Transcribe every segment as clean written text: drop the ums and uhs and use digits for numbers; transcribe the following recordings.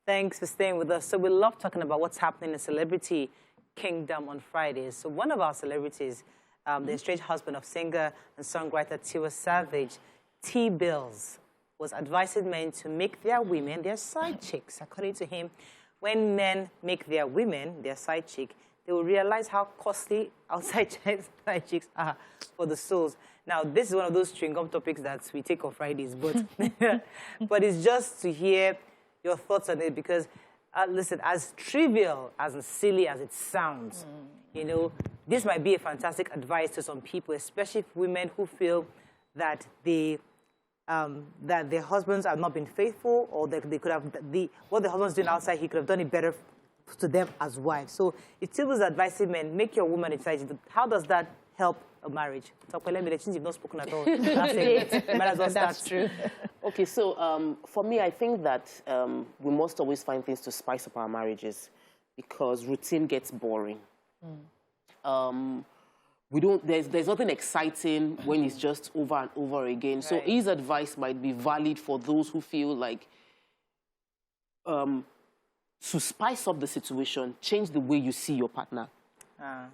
Thanks for staying with us. So we love talking about what's happening in celebrity kingdom on Fridays. So one of our celebrities, the estranged husband of singer and songwriter Teebillz, Teebillz, was advising men to make their women their side chicks. According to him, when men make their women their side chick, they will realize how costly outside side chicks are for the souls. Now, this is one of those chewing gum topics that we take on Fridays, but, but it's just to hear your thoughts on it because, listen, as trivial, as silly as it sounds, you know, this might be a fantastic advice to some people, especially women who feel that that their husbands have not been faithful, or that they could have what the husband's doing outside, he could have done it better to them as wives. So if Teebillz advising men, make your woman excited, how does that help a marriage? So let me, since you've not spoken at all, that's true. Okay, so for me, I think that we must always find things to spice up our marriages because routine gets boring. There's nothing exciting when it's just over and over again. Right. So his advice might be valid for those who feel like to spice up the situation, change the way you see your partner.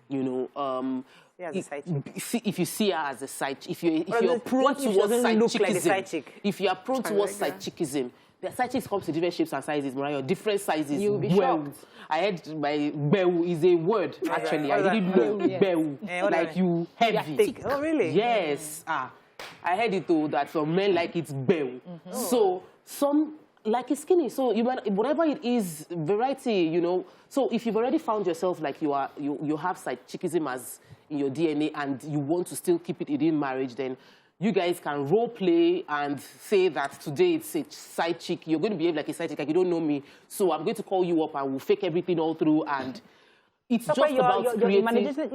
You know, if you see her as a side chick, if you're prone towards side chickism, the side chicks come to different shapes and sizes, Mariah, different sizes. You'll be shocked. I heard my bew is a word, actually. I didn't know bew, like you heavy. Oh, really? Yes. I heard it though, that some men like it's bew. So some like it's skinny. So whatever it is, variety, you know. So if you've already found yourself like you have side chickism as in your DNA and you want to still keep it within marriage, then you guys can role play and say that today it's a side chick. You're going to behave like a side chick, like you don't know me. So I'm going to call you up and we'll fake everything all through. And it's just about creating. My imagination is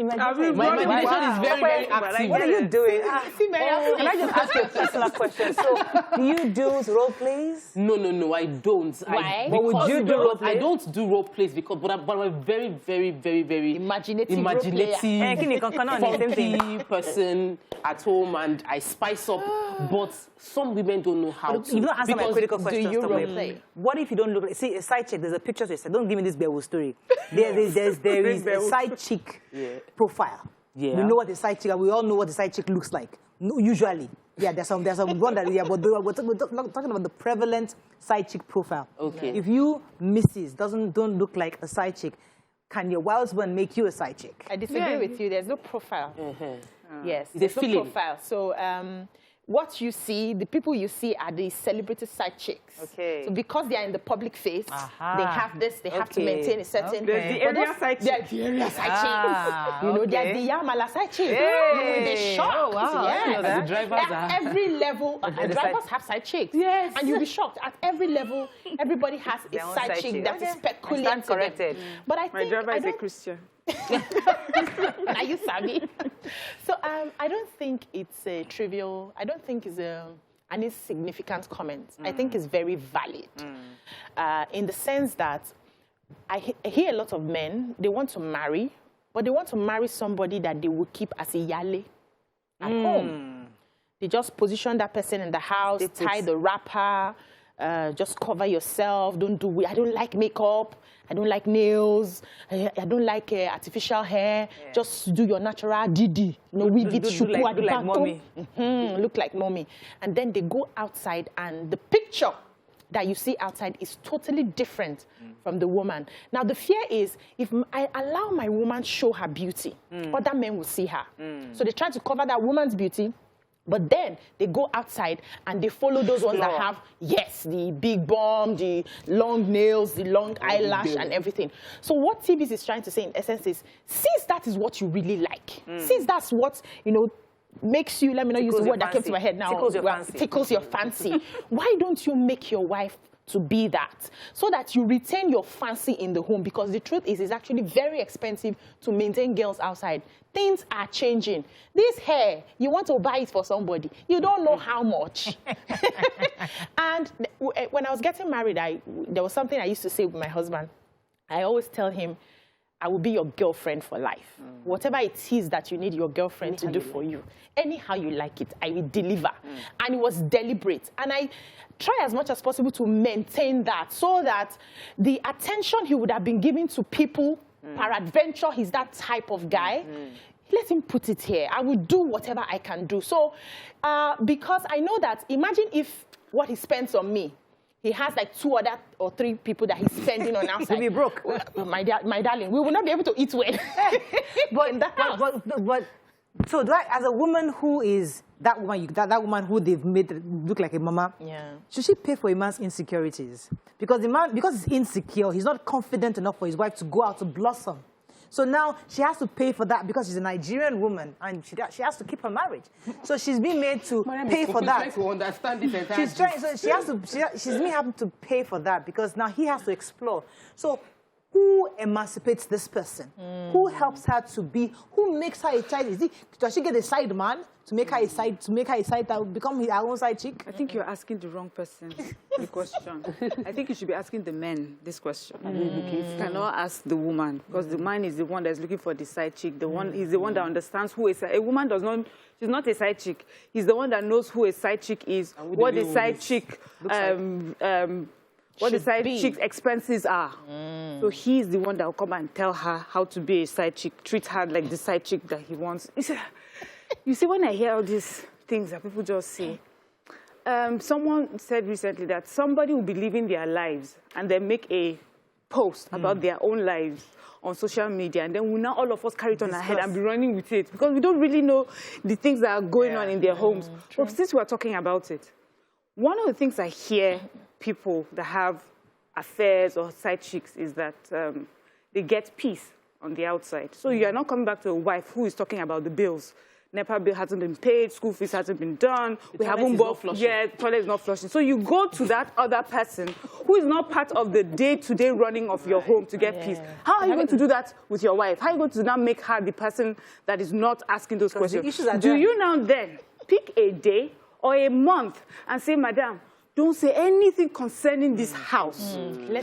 very, very active. What are you doing? Can I just ask you a personal question? So, do you do role plays? No, I don't. Why? What would you do role plays? I don't do role plays because, but I'm a very, very, very, very imaginative funky person at home, and I spice up. But some women don't know how to. You don't answer my critical question. Do you role play? What if you don't look like, see, a side chick, there's a picture to say, don't give me this bear story. There is a side chick profile. Yeah. We know what the side chick, we all know what the side chick looks like. No, usually. Yeah, there's some one that, but we're talking about the prevalent side chick profile. Okay. If you, Mrs., don't look like a side chick, can your wild husband make you a side chick? I disagree with you. There's no profile. Yes, there's no profile. So, what you see, the people you see are the celebrity side chicks. Okay. So because they are in the public face, they have this, they have to maintain a certain... The area side chick. The area side chick. You know, there's the Yamala side chick. With the shocked. Oh, wow. Yes. The drivers at every level, the drivers have side chicks. Yes. And you'll be shocked. At every level, everybody has a side chick that is peculiar to them. But I think... My driver is a Christian. Are you savvy? So I don't think it's a trivial, I don't think it's an insignificant comment. I think it's very valid in the sense that I hear a lot of men, they want to marry, but they want to marry somebody that they will keep as a yale at home. They just position that person in the house, tie the wrapper, just cover yourself, I don't like makeup, I don't like nails, I don't like artificial hair, just do your natural didi. You know, weave it, shuku at the back. Look like mommy. And then they go outside and the picture that you see outside is totally different from the woman. Now the fear is, if I allow my woman show her beauty, other men will see her. So they try to cover that woman's beauty, but then they go outside and they follow those ones that have, the big bum, the long nails, the long eyelash and everything. So what Teebillz is trying to say in essence is, since that is what you really like, since that's what, you know, makes you, let me not use the word that came to my head now, tickles your fancy, why don't you make your wife to be that, so that you retain your fancy in the home? Because the truth is, it's actually very expensive to maintain girls outside. Things are changing. This hair, you want to buy it for somebody. You don't know how much. And when I was getting married, there was something I used to say with my husband. I always tell him, I will be your girlfriend for life. Whatever it is that you need your girlfriend to do for you, anyhow you like it, I will deliver. And it was deliberate. And I try as much as possible to maintain that so that the attention he would have been giving to people, peradventure, he's that type of guy, let him put it here. I will do whatever I can do. So, because I know that, imagine if what he spends on me, he has like 2 other or 3 people that he's spending on outside. He'll be broke. My darling, we will not be able to eat well. But so do I, as a woman who is that woman, that woman who they've made look like a mama, should she pay for a man's insecurities? Because the man, because he's insecure, he's not confident enough for his wife to go out to blossom. So now she has to pay for that because she's a Nigerian woman and she has to keep her marriage. So she's being made to pay for that. To understand this entire she's trying, so she's being having to pay for that because now he has to explore. So who emancipates this person? Who helps her to be? Who makes her a child? Does she get a side man to make her a side that will become her own side chick? I think you're asking the wrong person the question. I think you should be asking the men this question. You cannot ask the woman because the man is the one that's looking for the side chick. He's the one that understands who is a woman does not. She's not a side chick. He's the one that knows who a side chick is, what the side chick what the side chick's expenses are. So he's the one that will come and tell her how to be a side chick, treat her like the side chick that he wants. You see, when I hear all these things that people just say, someone said recently that somebody will be living their lives and then make a post about their own lives on social media, and then we now all of us carry it on our head and be running with it because we don't really know the things that are going on in their homes. But since we're talking about it, one of the things I hear people that have affairs or side chicks is that they get peace on the outside. So you are not coming back to a wife who is talking about the bills. NEPA bill hasn't been paid, school fees hasn't been done, we haven't bought, toilet is not flushing. So you go to that other person who is not part of the day-to-day running of your home to get peace. How are you going to do that with your wife? How are you going to now make her the person that is not asking those questions? Do you now then pick a day or a month and say, Madam, don't say anything concerning this house.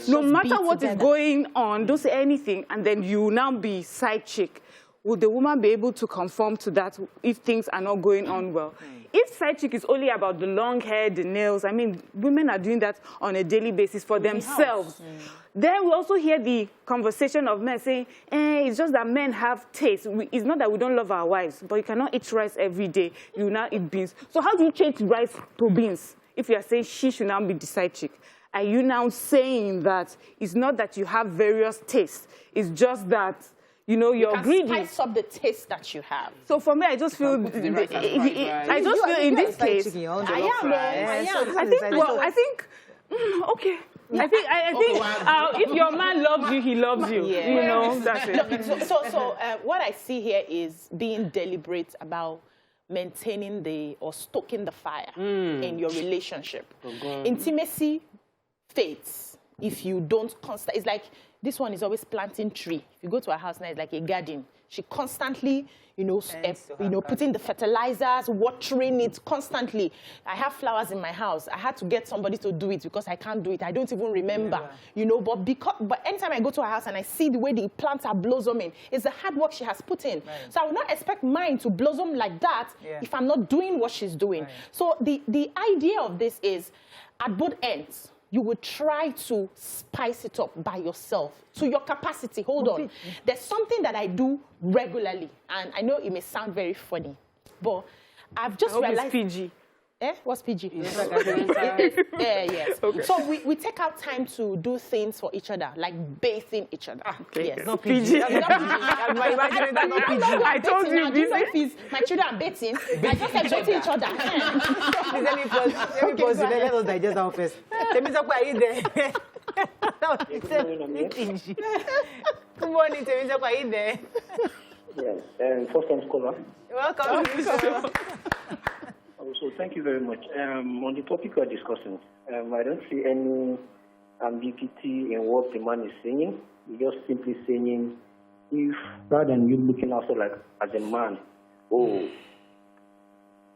No matter what is going on, don't say anything, and then you will now be side chick. Would the woman be able to conform to that if things are not going on well? If side chick is only about the long hair, the nails, I mean, women are doing that on a daily basis for themselves. Then we also hear the conversation of men saying, it's just that men have taste. It's not that we don't love our wives, but you cannot eat rice every day. You now eat beans. So how do you change rice to beans? If you are saying she should now be the side chick, are you now saying that it's not that you have various tastes, it's just that, you know, you're greedy? Spice up the taste that you have. So for me, I just feel, I just feel in this case, I think, okay. I think if your man loves you, he loves you. You know, that's it. So what I see here is being deliberate about maintaining or stoking the fire in your relationship. Intimacy fades if you don't constantly. It's like this one is always planting tree. If you go to her house now, it's like a garden. She constantly, putting the fertilizers, watering it constantly. I have flowers in my house. I had to get somebody to do it because I can't do it. I don't even remember, but anytime I go to her house and I see the way the plants are blossoming, it's the hard work she has put in. So I would not expect mine to blossom like that if I'm not doing what she's doing. So the idea of this is, at both ends, you would try to spice it up by yourself to your capacity. Hold on. There's something that I do regularly, and I know it may sound very funny, but I've just realized... It's PG. What's PG? Yes. Yes. Okay. So we take out time to do things for each other, like bathing each other. Okay. Yes. Not PG. I told you. My children are bathing. I just like bathing each other. Let me pause. Let us digest that first. Teebillz, are you there? Good morning, Teebillz, are you there? Yes, first time caller. Welcome. So thank you very much. On the topic we're discussing, I don't see any ambiguity in what the man is saying. He's just simply saying, if rather than you looking also like as a man,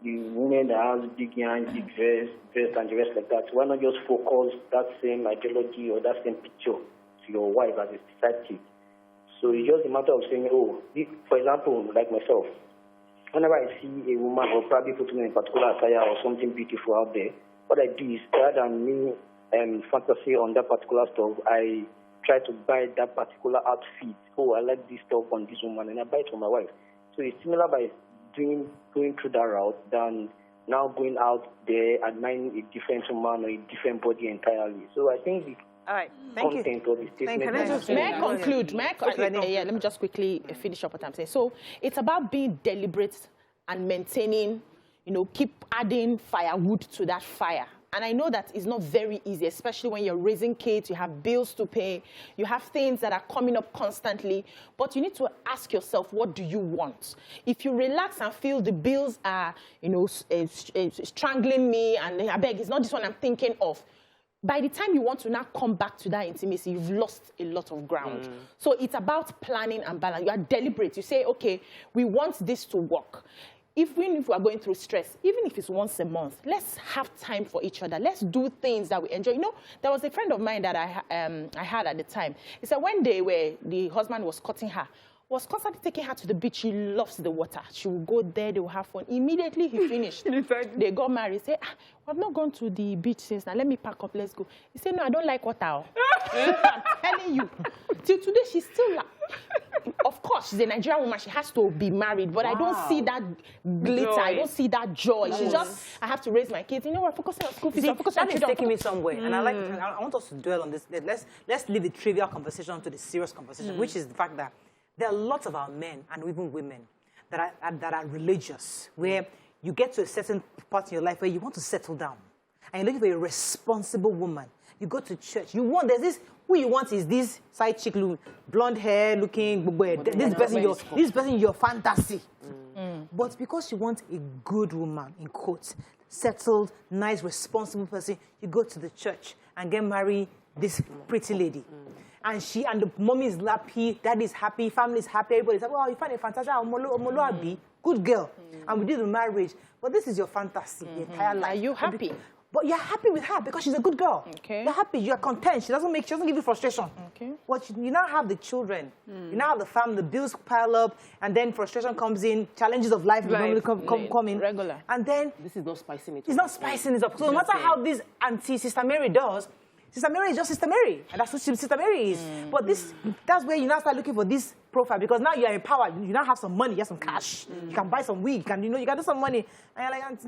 the woman that has big hands, big breast, and the rest like that, why not just focus that same ideology or that same picture to your wife as a side chick? So it's just a matter of saying, oh, for example, like myself, whenever I see a woman or probably put me in a particular attire or something beautiful out there, what I do is rather than me fantasy on that particular stuff, I try to buy that particular outfit. Oh, I like this stuff on this woman, and I buy it for my wife. So it's similar by going through that route than now going out there admiring a different woman or a different body entirely. So I think the all right, thank content you. of the statement. May I conclude? Yeah, let me just quickly finish up what I'm saying. So it's about being deliberate and maintaining, keep adding firewood to that fire. And I know that it's not very easy, especially when you're raising kids, you have bills to pay, you have things that are coming up constantly, but you need to ask yourself, what do you want? If you relax and feel the bills are, strangling me, and I beg, it's not this one I'm thinking of, by the time you want to now come back to that intimacy, you've lost a lot of ground. So it's about planning and balance. You are deliberate. You say, okay, we want this to work. Even if we are going through stress, even if it's once a month, let's have time for each other. Let's do things that we enjoy. There was a friend of mine that I had at the time. He said one day where the husband was cutting her, was constantly taking her to the beach. She loves the water. She will go there, they will have fun. Immediately he finished. They got married. He said, I've not gone to the beach since now. Let me pack up, let's go. He said, no, I don't like water. I'm telling you. Till today, she's still like, of course, she's a Nigerian woman. She has to be married, but I don't see that glitter. Joy. I don't see that joy. She's just, I have to raise my kids. We're focusing on school fees. That is taking me somewhere. And I want us to dwell on this. Let's leave the trivial conversation to the serious conversation, which is the fact that there are lots of our men and even women that are religious, where you get to a certain part in your life where you want to settle down. And you're looking for a responsible woman. You go to church. Who you want is this side chick, blonde hair, looking, this person your fantasy. But because you want a good woman, in quotes, settled, nice, responsible person, you go to the church and get married this pretty lady. And the mommy is happy, daddy is happy, family is happy, everybody's happy. Oh, you find a fantastic, good girl. And we did the marriage. But this is your fantasy, the entire life. Are you happy? But you're happy with her because she's a good girl. Okay. You're happy, you're content. She doesn't give you frustration. Okay. But you now have the children. You now have the family, the bills pile up, and then frustration comes in, challenges of life come in. Regular. And then this is not spicing it up. It's not spicing it up. So no matter how this auntie Sister Mary does, Sister Mary is just Sister Mary. And that's what Sister Mary is. But that's where you now start looking for this profile, because now you're empowered. You now have some money, you have some cash. You can buy some wig, you can do some money. And you're like,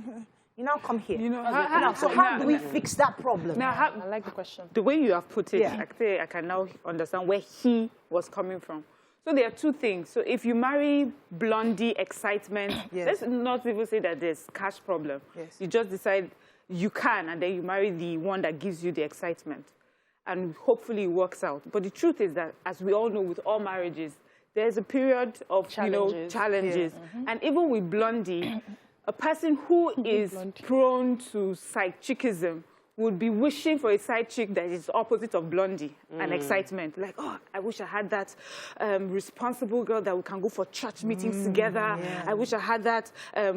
you now come here. How do we fix that problem? Now, I like the question. The way you have put it, I can now understand where he was coming from. So there are two things. So if you marry blondie excitement, let's not even say that there's cash problem. Yes. You just decide you can, and then you marry the one that gives you the excitement. And hopefully it works out. But the truth is that, as we all know, with all marriages, there's a period of challenges. Yeah. And even with blondie, a person who is prone to side chickism would be wishing for a side chick that is opposite of blondie and excitement. Like, oh, I wish I had that responsible girl that we can go for church meetings together. Yeah. I wish I had that, that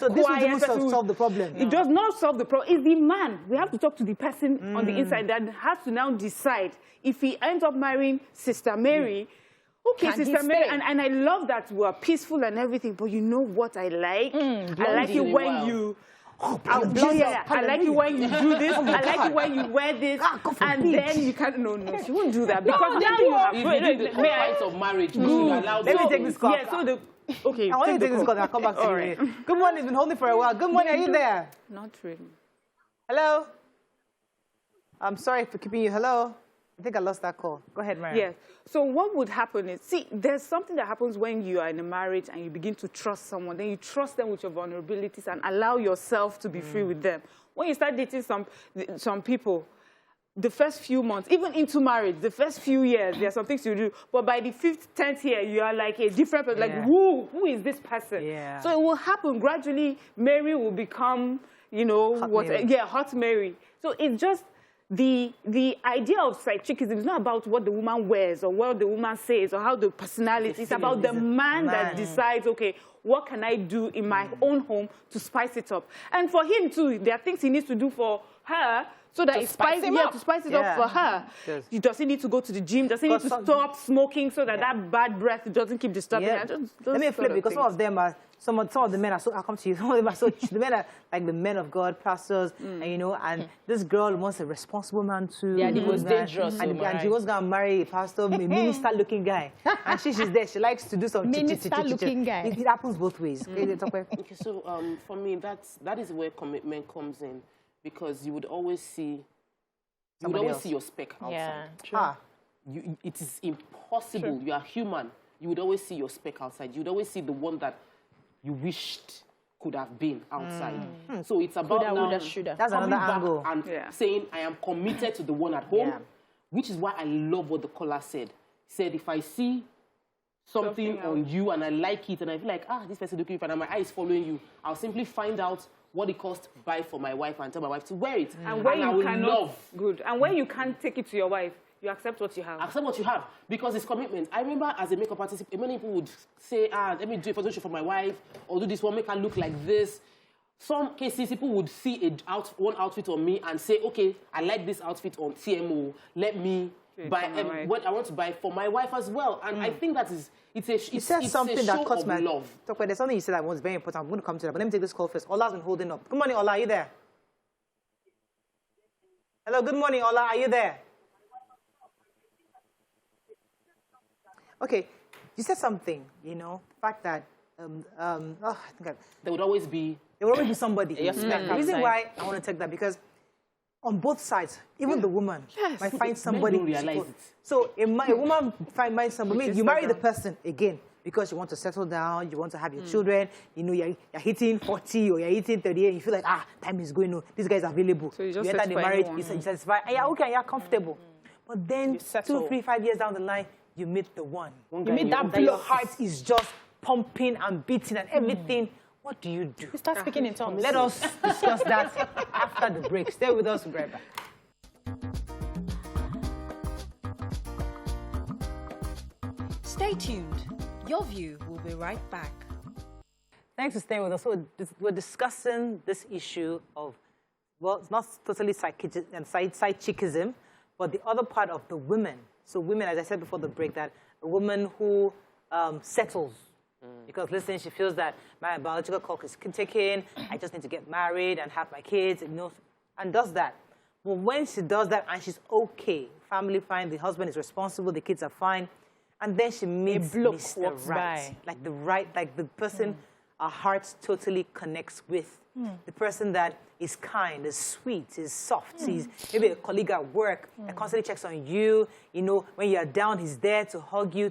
so this would even solve the problem. It does not solve the problem. It's the man. We have to talk to the person on the inside that has to now decide if he ends up marrying Sister Mary. Okay, Sister Mary, and I love that we're peaceful and everything, but you know what I like? I like it when you... I like it when you do this. I like it when you wear this, and then you can't. No, she won't do that because now you have. The price of marriage. Let me take this call. Yeah, so okay. I want to take this call. I'll come back to you. Good morning. It's been holding for a while. Good morning. Are you there? Not really. Hello. I'm sorry for keeping you. Hello. I think I lost that call. Go ahead, Mary. Yes. So what would happen is, see, there's something that happens when you are in a marriage and you begin to trust someone. Then you trust them with your vulnerabilities and allow yourself to be free with them. When you start dating some people, the first few months, even into marriage, the first few years, there are some things you do. But by the 5th, 10th year, you are like a different person. Like, who is this person? Yeah. So it will happen gradually. Mary will become, Hot Mary. So it's just... The idea of side chickism is not about what the woman wears or what the woman says or how the personality. It's about the man that decides, okay, what can I do in my own home to spice it up? And for him, too, there are things he needs to do for her So that To it spice him up. to spice it up for her. Yes. He doesn't need to go to the gym, doesn't need to stop smoking so that that bad breath doesn't keep disturbing her. Let me flip, because some of them are, some of the men are so, I'll come to you, some of them are so, the men are like the men of God, pastors, and you know, and this girl wants a responsible man too. Yeah, the most dangerous. And she was going to marry a pastor, a minister-looking guy. And she's there, she likes to do some Minister-looking guy. It happens both ways. Okay, so for me, that is where commitment comes in, because you would always see, your speck outside. Yeah, true. It is impossible. True. You are human. You would always see your speck outside. You would always see the one that you wished could have been outside. So it's about That's another angle. And saying, I am committed to the one at home, which is why I love what the caller said. He said, if I see something on you and I like it and I feel like, this person looking fine and my eye is following you, I'll simply find out what it costs to buy for my wife and tell my wife to wear it. And where you cannot, and where you can't take it to your wife, you accept what you have. Accept what you have, because it's commitment. I remember as a makeup artist, many people would say, let me do a photo shoot for my wife, or do this one, make her look like this. Some cases, people would see one outfit on me and say, okay, I like this outfit on TMO, let me buy what I want to buy for my wife as well. And I think that is, it's something that cuts my love. There's something you said that was very important. I'm going to come to that, but let me take this call first. Ola's been holding up. Good morning, Ola, are you there? Hello, good morning, Ola, are you there? Okay, you said something, you know, the fact that there would always be somebody. The reason why I want to take that, because on both sides, even the woman might find somebody. Realize it. So a woman finds somebody. You marry the person again because you want to settle down, you want to have your children. You know, you're hitting 40 or you're hitting 38, and you feel like time is going on. This guy is available. So you enter the marriage, you satisfy, and you're okay, you're comfortable. But then 2, 3, 5 years down the line, you meet the one. You meet that your heart is just pumping and beating and everything. What do you do? You start speaking in tongues. Let us discuss that after the break. Stay with us, Greta. Stay tuned. Your View will be right back. Thanks for staying with us. So we're discussing this issue of, well, it's not totally side chickism, but the other part of the women. So women, as I said before the break, that a woman who settles. Because, listen, she feels that my biological clock is ticking, I just need to get married and have my kids, and does that. But when she does that and she's okay, family fine, the husband is responsible, the kids are fine, and then she meets Mr. Right. Like the person our heart totally connects with. The person that is kind, is sweet, is soft. He's maybe a colleague at work that constantly checks on you. You know, when you're down, he's there to hug you,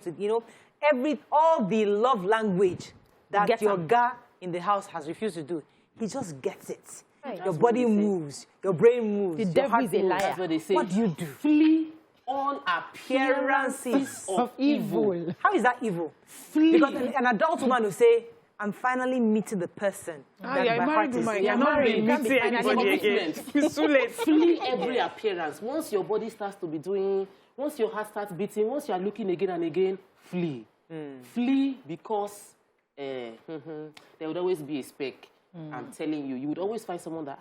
all the love language that your guy in the house has refused to do. He just gets it. Right. Your body moves, your brain moves, the devil is a liar. That's what they say. What do you do? Flee all appearances of evil. How is that evil? Flee. Because an adult woman will say, I'm finally meeting the person. You're married, you're not really meeting anybody again. It's too late. Flee every appearance. Once your body starts to be doing, once your heart starts beating, once you're looking again and again, flee. Flee, because there would always be a speck. I'm telling you. You would always find someone that,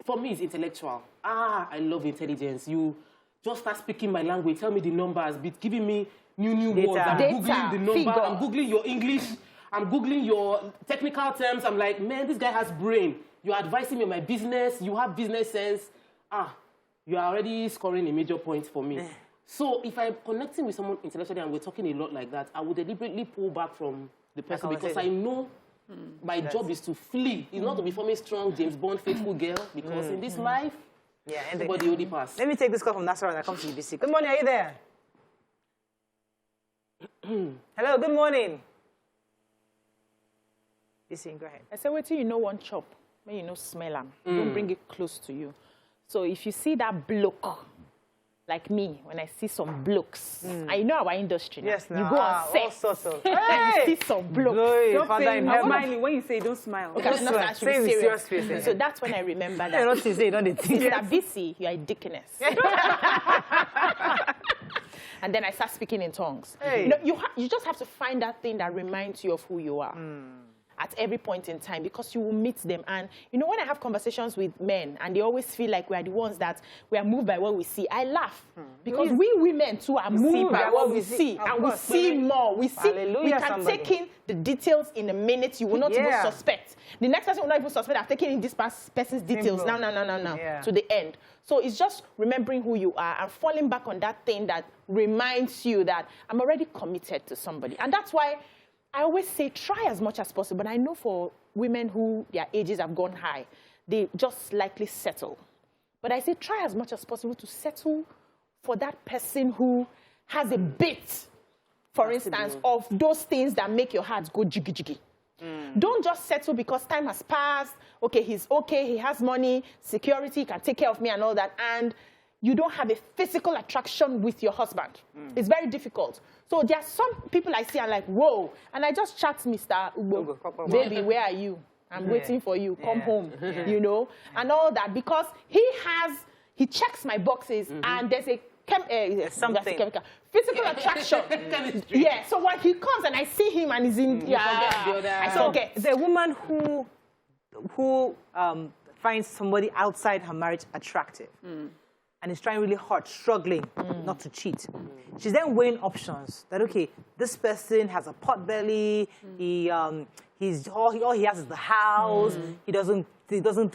for me, it's intellectual. I love intelligence. You just start speaking my language, tell me the numbers, giving me new words. I'm Googling the number, I'm Googling your English, I'm Googling your technical terms. I'm like, man, this guy has brain. You're advising me on my business. You have business sense. You are already scoring a major point for me. So if I'm connecting with someone intellectually and we're talking a lot like that, I would deliberately pull back from the person because I know my job is to flee. It's not to be forming strong, James Bond, faithful girl, because in this life, nobody only pass. Let me take this call from Nasara that comes to UBC. Good morning, are you there? Hello, good morning. UBC, go ahead. I said, wait till you know one chop, when you know smell them. Don't bring it close to you. So if you see that bloke, like me, when I see some blokes, I know our industry now. Yes, you go on set, all sorts of. and you see some blokes. Don't say, smiling. When you say don't smile. Okay, I'm not actually serious. So that's when I remember that. You're not say, don't think. Mr. BC, you are a deaconess. And then I start speaking in tongues. You just have to find that thing that reminds you of who you are. at every point in time, because you will meet them. And, you know, when I have conversations with men and they always feel like we are the ones that we are moved by what we see, I laugh. Because we women too are moved by what we see. And we see more. We see, we can take in the details in a minute. You will not even suspect. The next person will not even suspect I've taken in this person's details. No. To the end. So it's just remembering who you are and falling back on that thing that reminds you that I'm already committed to somebody. And that's why I always say try as much as possible. But I know for women who their ages have gone high, they just likely settle. But I say try as much as possible to settle for that person who has a bit, for instance, of those things that make your heart go jiggy jiggy. Don't just settle because time has passed. Okay, he's okay, he has money, security, he can take care of me and all that. And you don't have a physical attraction with your husband. It's very difficult. So there are some people I see and like, whoa. And I just chat Mr. Ugo, baby, where are you? I'm waiting for you. Come home, you know, and all that. Because he checks my boxes and there's a physical attraction. Yeah, so when he comes and I see him and he's in, I forget. The woman who finds somebody outside her marriage attractive and is trying really hard, struggling not to cheat. She's then weighing options that, okay, this person has a pot belly, all he has is the house, he doesn't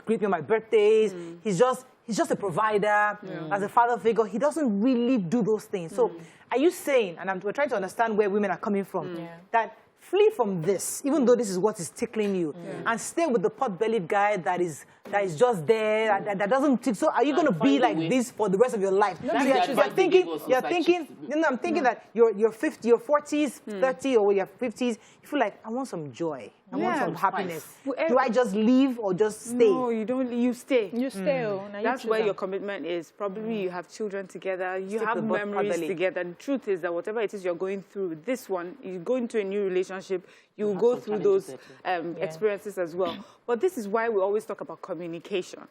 greet me on my birthdays, he's just a provider, as a father figure, he doesn't really do those things. So are you saying, and we're trying to understand where women are coming from, that flee from this, even though this is what is tickling you, and stay with the pot-bellied guy that is just there, that doesn't tick. So are you going to be like this for the rest of your life? So I'm thinking that you're 50, your 40s, 30, or your 50s, you feel like, I want some joy. I want some happiness. Do I just leave or just stay? No, you don't. You stay. You stay. That's where your commitment is. Probably you have children together. You have memories together. The truth is that whatever it is you're going through, this one, you go into a new relationship, you go through those experiences as well. But this is why we always talk about communication.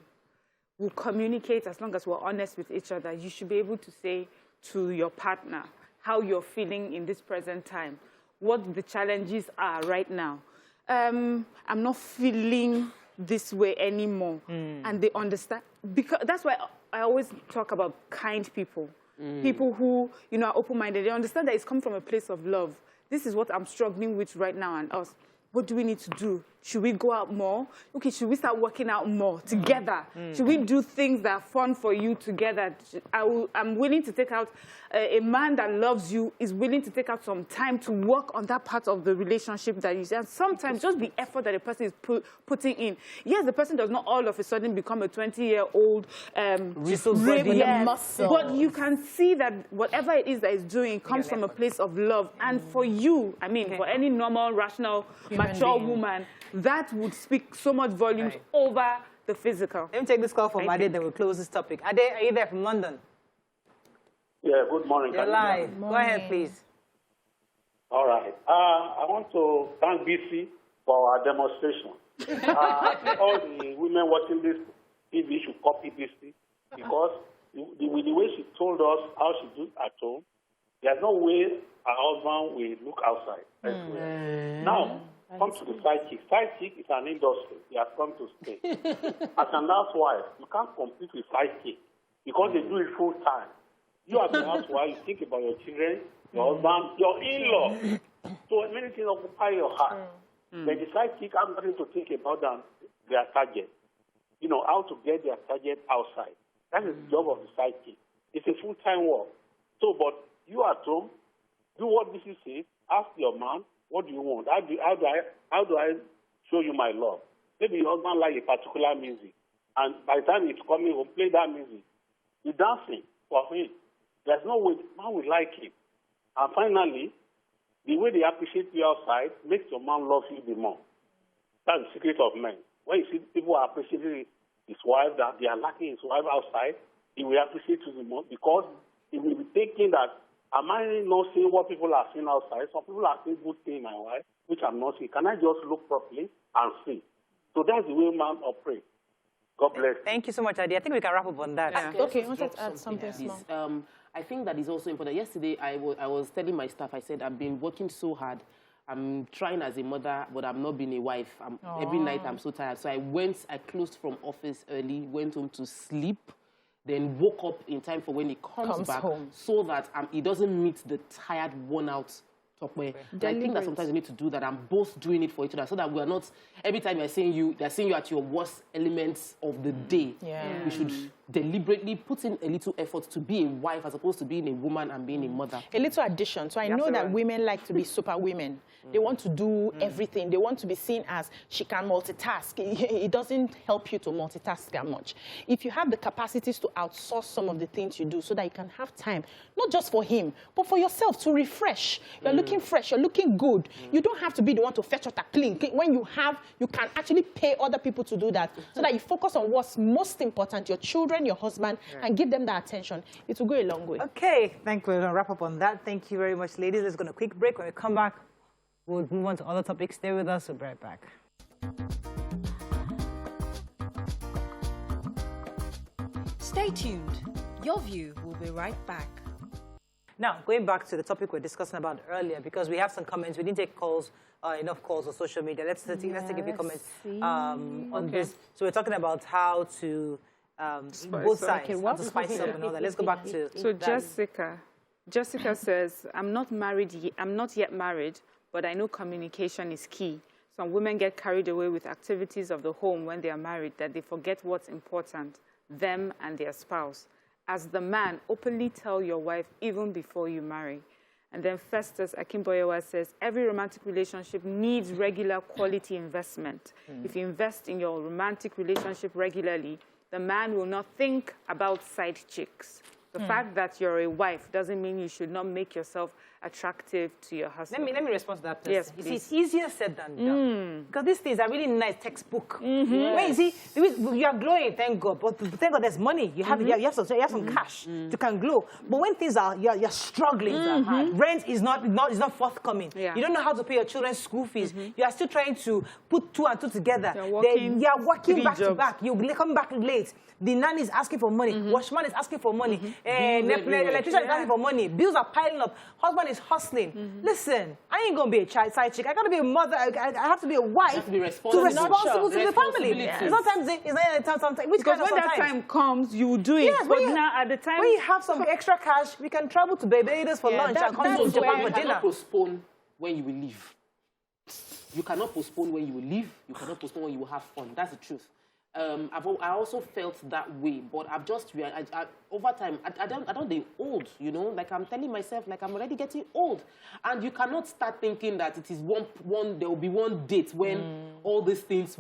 We'll communicate as long as we're honest with each other. You should be able to say to your partner how you're feeling in this present time, what the challenges are right now. I'm not feeling this way anymore. And they understand. Because that's why I always talk about kind people. People who, you know, are open-minded. They understand that it's come from a place of love. This is what I'm struggling with right now and us. What do we need to do? Should we go out more? Okay, should we start working out more together? Should we do things that are fun for you together? I'm willing to take out, a man that loves you is willing to take out some time to work on that part of the relationship that you see. And sometimes just the effort that a person is putting in. Yes, the person does not all of a sudden become a 20-year-old muscle. But you can see that whatever it is that is doing comes from a place of love. And for you, I mean, for any normal, rational, mature woman, that would speak so much volumes over the physical. Let me take this call from Ade, then we'll close this topic. Ade, are you there from London? Yeah, good morning. You're live. Go ahead, please. All right. I want to thank BC for our demonstration. All the women watching this TV should copy BC because with the way she told us how she do at home, there's no way her husband will look outside. Now, come to the side chick. Side chick is an industry. They have come to stay. As an housewife, you can't compete with side chick because they do it full time. You as an housewife, you think about your children, your husband, your in-law. So many things occupy your heart. Then the side chick have nothing to think about than their target. You know, how to get their target outside. That is the job of the side chick. It's a full-time work. So, but you at home, do what this says. Ask your man, what do you want? How do I show you my love? Maybe your husband like a particular music. And by the time it's coming home, play that music. You're dancing for him. There's no way man will like it. And finally, the way they appreciate you outside makes your man love you the more. That's the secret of men. When you see people are appreciating his wife, that they are lacking his wife outside, he will appreciate you the more because he will be thinking that, am I not seeing what people are seeing outside? Some people are seeing good things in my wife, which I'm not seeing. Can I just look properly and see? So that's the way man operates. God bless. Thank you so much, Adi. I think we can wrap up on that. Yeah. Okay, I wanted to add something small. I think that is also important. Yesterday, I was telling my staff, I said, I've been working so hard. I'm trying as a mother, but I'm not being a wife. Every night I'm so tired. So I closed from office early, went home to sleep, then woke up in time for when he comes back home. so that he doesn't meet the tired, worn out top way. I think that sometimes we need to do that. I'm both doing it for each other so that we're not, every time they're seeing you at your worst elements of the day. We should deliberately put in a little effort to be a wife as opposed to being a woman and being a mother. A little addition. So I know that women like to be super women. They want to do everything. They want to be seen as she can multitask. It doesn't help you to multitask that much. If you have the capacities to outsource some of the things you do so that you can have time, not just for him, but for yourself to refresh. You're looking fresh. You're looking good. You don't have to be the one to fetch water clean. When you can actually pay other people to do that so that you focus on what's most important, your children, your husband, and give them that attention. It will go a long way. Okay, thank you. We're going to wrap up on that. Thank you very much, ladies. Let's go on a quick break. When we come back, we'll move on to other topics. Stay with us. We'll be right back. Stay tuned. Your view will be right back. Now, going back to the topic we were discussing about earlier, because we have some comments. We didn't take calls, enough calls on social media. Let's take a few comments on this. So we're talking about how to, both sides, how to spice up and all that. Let's go back to So Jessica says, I'm not yet married, but I know communication is key. Some women get carried away with activities of the home when they are married that they forget what's important, them and their spouse. As the man, openly tell your wife even before you marry. And then Festus Akimboyewa says, every romantic relationship needs regular quality investment. If you invest in your romantic relationship regularly, the man will not think about side chicks. The fact that you're a wife doesn't mean you should not make yourself attractive to your husband. Let me respond to that person. Yes, you see, it's easier said than done. Because these things are really nice textbook. When you see, you are glowing, thank God. But thank God there's money. You have, you have some cash. You can glow. But when things are, you're struggling. Rent is not forthcoming. You don't know how to pay your children's school fees. You are still trying to put two and two together. You're working back to back. You're coming back late. The nanny is asking for money. Washman is asking for money. Electrician is asking for money. Bills are piling up. Husband is hustling. Listen, I ain't going to be a side chick. I got to be a mother. I have to be a wife to be responsible to the family. Sometimes it's not sometimes. Because when that time comes, you will do it. Yes, but now at the time... When you have some extra cash, we can travel to Barbados for lunch and come to Japan for dinner. You cannot postpone when you will leave. You cannot postpone when you will leave. You cannot postpone when you will have fun. That's the truth. I also felt that way, but I've just realized over time, I don't get old, you know, like I'm telling myself, like I'm already getting old. And you cannot start thinking that it is there will be one date when all these things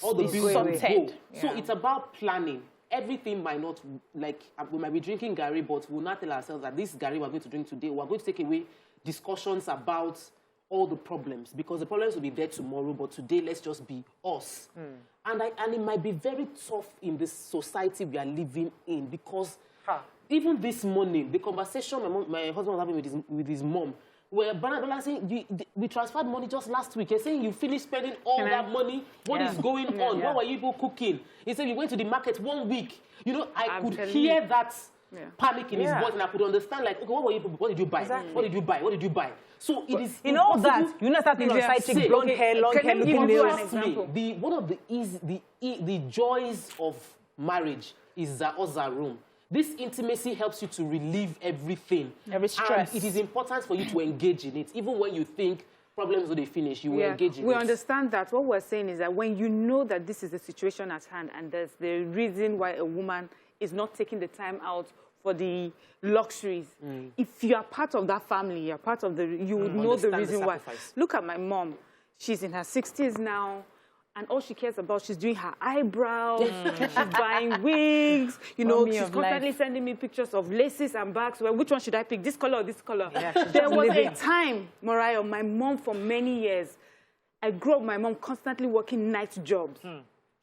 all the bills would go. So it's about planning. Everything might not, like, we might be drinking Gary, but we'll not tell ourselves that this Gary we're going to drink today, we're going to take away discussions about all the problems, because the problems will be there tomorrow, but today let's just be us. And it might be very tough in this society we are living in, because even this morning, the conversation my husband was having with his mom, where Bernardo saying, we transferred money just last week. You're saying you finished spending all that money. What is going on? What were you people cooking? He said you went to the market 1 week. You know, I could hear that panic in his voice, and I could understand, like, okay, what did you buy? Exactly. What did you buy? What did you buy? So it is in all that, you know, start thinking of side chick, blonde hair, long hair, looking nails. One of the joys of marriage is the other room. This intimacy helps you to relieve everything. Every stress. And it is important for you to engage in it. Even when you think problems will finish, you will engage in it. We understand that. What we're saying is that when you know that this is the situation at hand and there's the reason why a woman is not taking the time out for the luxuries. If you are part of that family, you're part of you would know the reason why. Look at my mom. She's in her 60s now, and all she cares about, she's doing her eyebrows, she's buying wigs, you know, she's constantly sending me pictures of laces and bags. Well, which one should I pick, this color or this color? There was a time, Mariah, my mom for many years, I grew up my mom constantly working night jobs.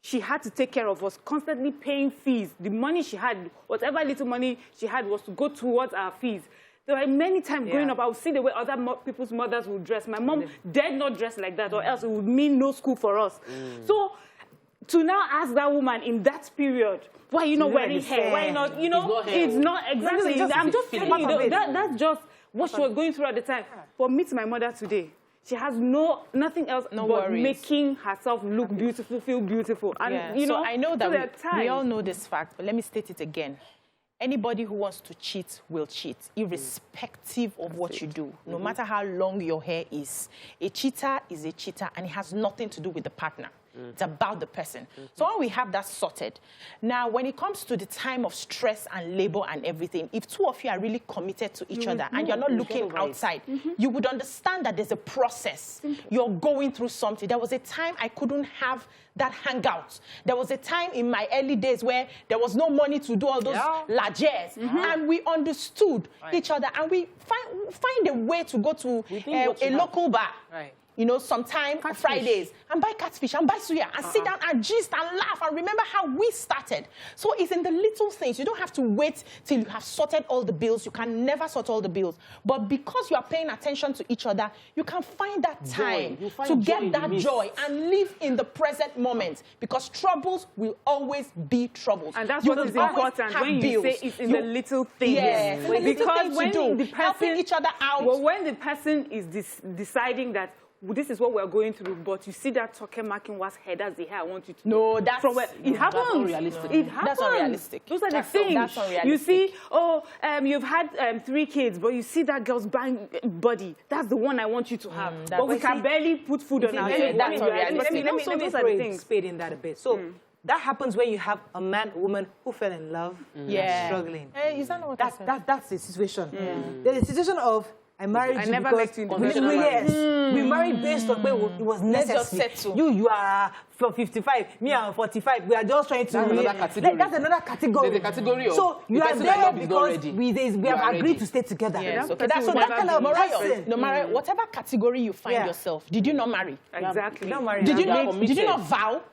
She had to take care of us, constantly paying fees. The money she had, whatever little money she had, was to go towards our fees. There were many times growing up, I would see the way other people's mothers would dress. My mom dared not dress like that, or else it would mean no school for us. So to now ask that woman in that period, why are you not wearing hair? Why not, you know, it's not exactly. I'm just telling you, that's just what she was going through at the time. But meet my mother today. she has nothing else but worries. making herself look beautiful, feel beautiful. And, you know, so I know that we all times. know this fact, but let me state it again. Anybody who wants to cheat will cheat, irrespective of what you do, no matter how long your hair is. A cheater is a cheater, and it has nothing to do with the partner. It's about the person. So when we have that sorted, now when it comes to the time of stress and labor and everything, if two of you are really committed to each other and you're not looking outside, you would understand that there's a process. You're going through something. There was a time I couldn't have that hangout. There was a time in my early days where there was no money to do all those largesse, and we understood each other, and we find a way to go to a local bar. You know, sometime on Fridays, and buy catfish, and buy suya, and sit down and gist and laugh, and remember how we started. So it's in the little things. You don't have to wait till you have sorted all the bills. You can never sort all the bills. But because you are paying attention to each other, you can find that time to get that joy and live in the present moment. Because troubles will always be troubles. And that's what is important when you say it's in the little things. Yes, because when the person, helping each other out. Well, when the person is deciding that, well, this is what we're going through, but you see that talking marking was head, that's the hair I want you to. No, that's from where it happens. That's unrealistic. It happens. That's unrealistic. Those are the things. That's unrealistic. You see, you've had 3 kids, but you see that girl's body. That's the one I want you to have. But we can barely put food on our table. Let me throw a spade in that a bit. So that happens when you have a man, woman who fell in love, struggling. Is that not what that's the situation. There's a situation of I married you never because we married based on where it was necessary. You are for 55, me I'm 45. We are just trying to. That's another category. That's another category. There's a category of so you are there because we have agreed to stay together. Yes, So that kind of person. No matter whatever category you find yourself, did you not marry? Exactly. Don't marry. Did you not vow?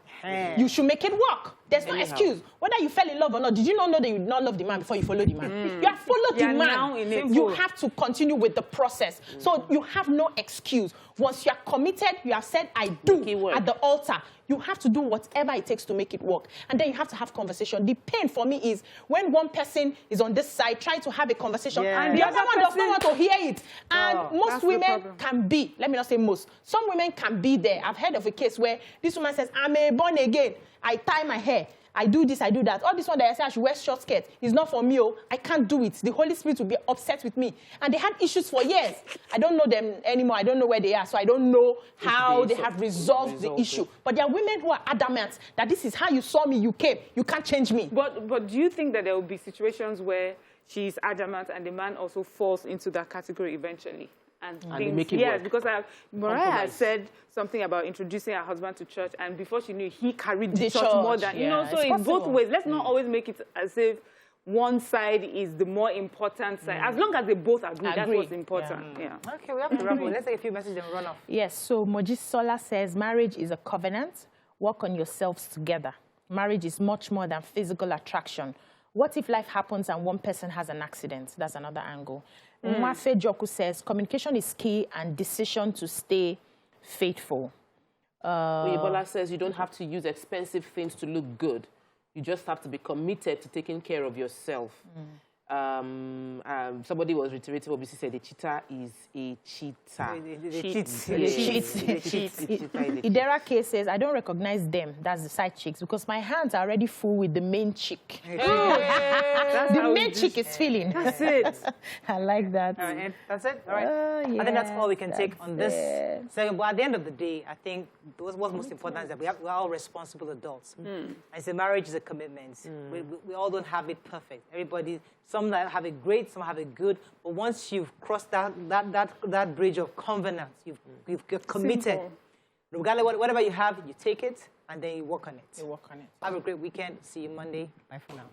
You should make it work. There's no excuse. Whether you fell in love or not, did you not know that you did not love the man before you followed the man? You have followed the man. You have to continue with the process. So you have no excuse. Once you are committed, you have said, I do at the altar. You have to do whatever it takes to make it work. And then you have to have conversation. The pain for me is when one person is on this side trying to have a conversation and the other one does not want to hear it. And most women can be, let me not say most, some women can be there. I've heard of a case where this woman says, I'm a born again. I tie my hair. I do this, I do that. All this one that I say I should wear short skirt is not for me. I can't do it. The Holy Spirit will be upset with me. And they had issues for years. I don't know them anymore. I don't know where they are. So I don't know how they have resolved the issue. But there are women who are adamant that this is how you saw me, you came. You can't change me. But do you think that there will be situations where she's adamant and the man also falls into that category eventually? And things, make it work. Because Mariah had said something about introducing her husband to church, and before she knew, he carried the church more than, you know, so it's both ways. Let's not always make it as if one side is the more important side. As long as they both agree, that's what's important. Okay, we have to wrap up. Let's take a few messages and run off. Yes, so Mojisola says, marriage is a covenant. Work on yourselves together. Marriage is much more than physical attraction. What if life happens and one person has an accident? That's another angle. Mwafe Joku says, communication is key and decision to stay faithful. Oyebola says you don't have to use expensive things to look good. You just have to be committed to taking care of yourself. Somebody was reiterating what BC said, the cheater is a cheater. Idera K says, I don't recognize them, that's the side chicks, because my hands are already full with the main chick. The main chick is feeling. That's it. I like that. All right, that's it? All right. I think that's all we can take on this segment. But at the end of the day, I think what's most important is that we're all responsible adults. I say marriage is a commitment. We all don't have it perfect. Everybody, some have it great, some have it good. But once you've crossed that bridge of covenant, you're committed. Simple. Regardless, whatever you have, you take it and then you work on it. You work on it. Have a great weekend. See you Monday. Bye for now.